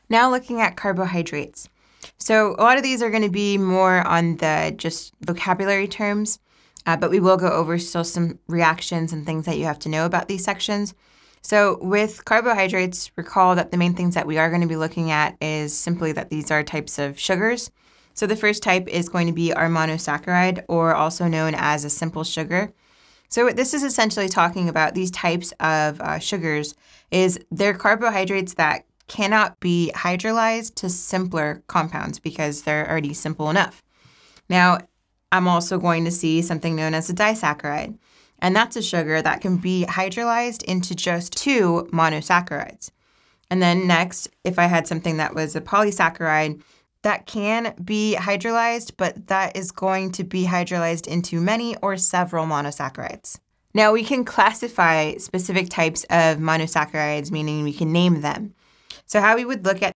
Now looking at carbohydrates. So a lot of these are going to be more on the just vocabulary terms, but we will go over still some reactions and things that you have to know about these sections. So with carbohydrates, recall that the main things that we are going to be looking at is simply that these are types of sugars. So the first type is going to be our monosaccharide, or also known as a simple sugar. So this is essentially talking about these types of sugars is they're carbohydrates that cannot be hydrolyzed to simpler compounds because they're already simple enough. Now, I'm also going to see something known as a disaccharide, and that's a sugar that can be hydrolyzed into just 2 monosaccharides. And then next, if I had something that was a polysaccharide, that can be hydrolyzed, but that is going to be hydrolyzed into many or several monosaccharides. Now, we can classify specific types of monosaccharides, meaning we can name them. So how we would look at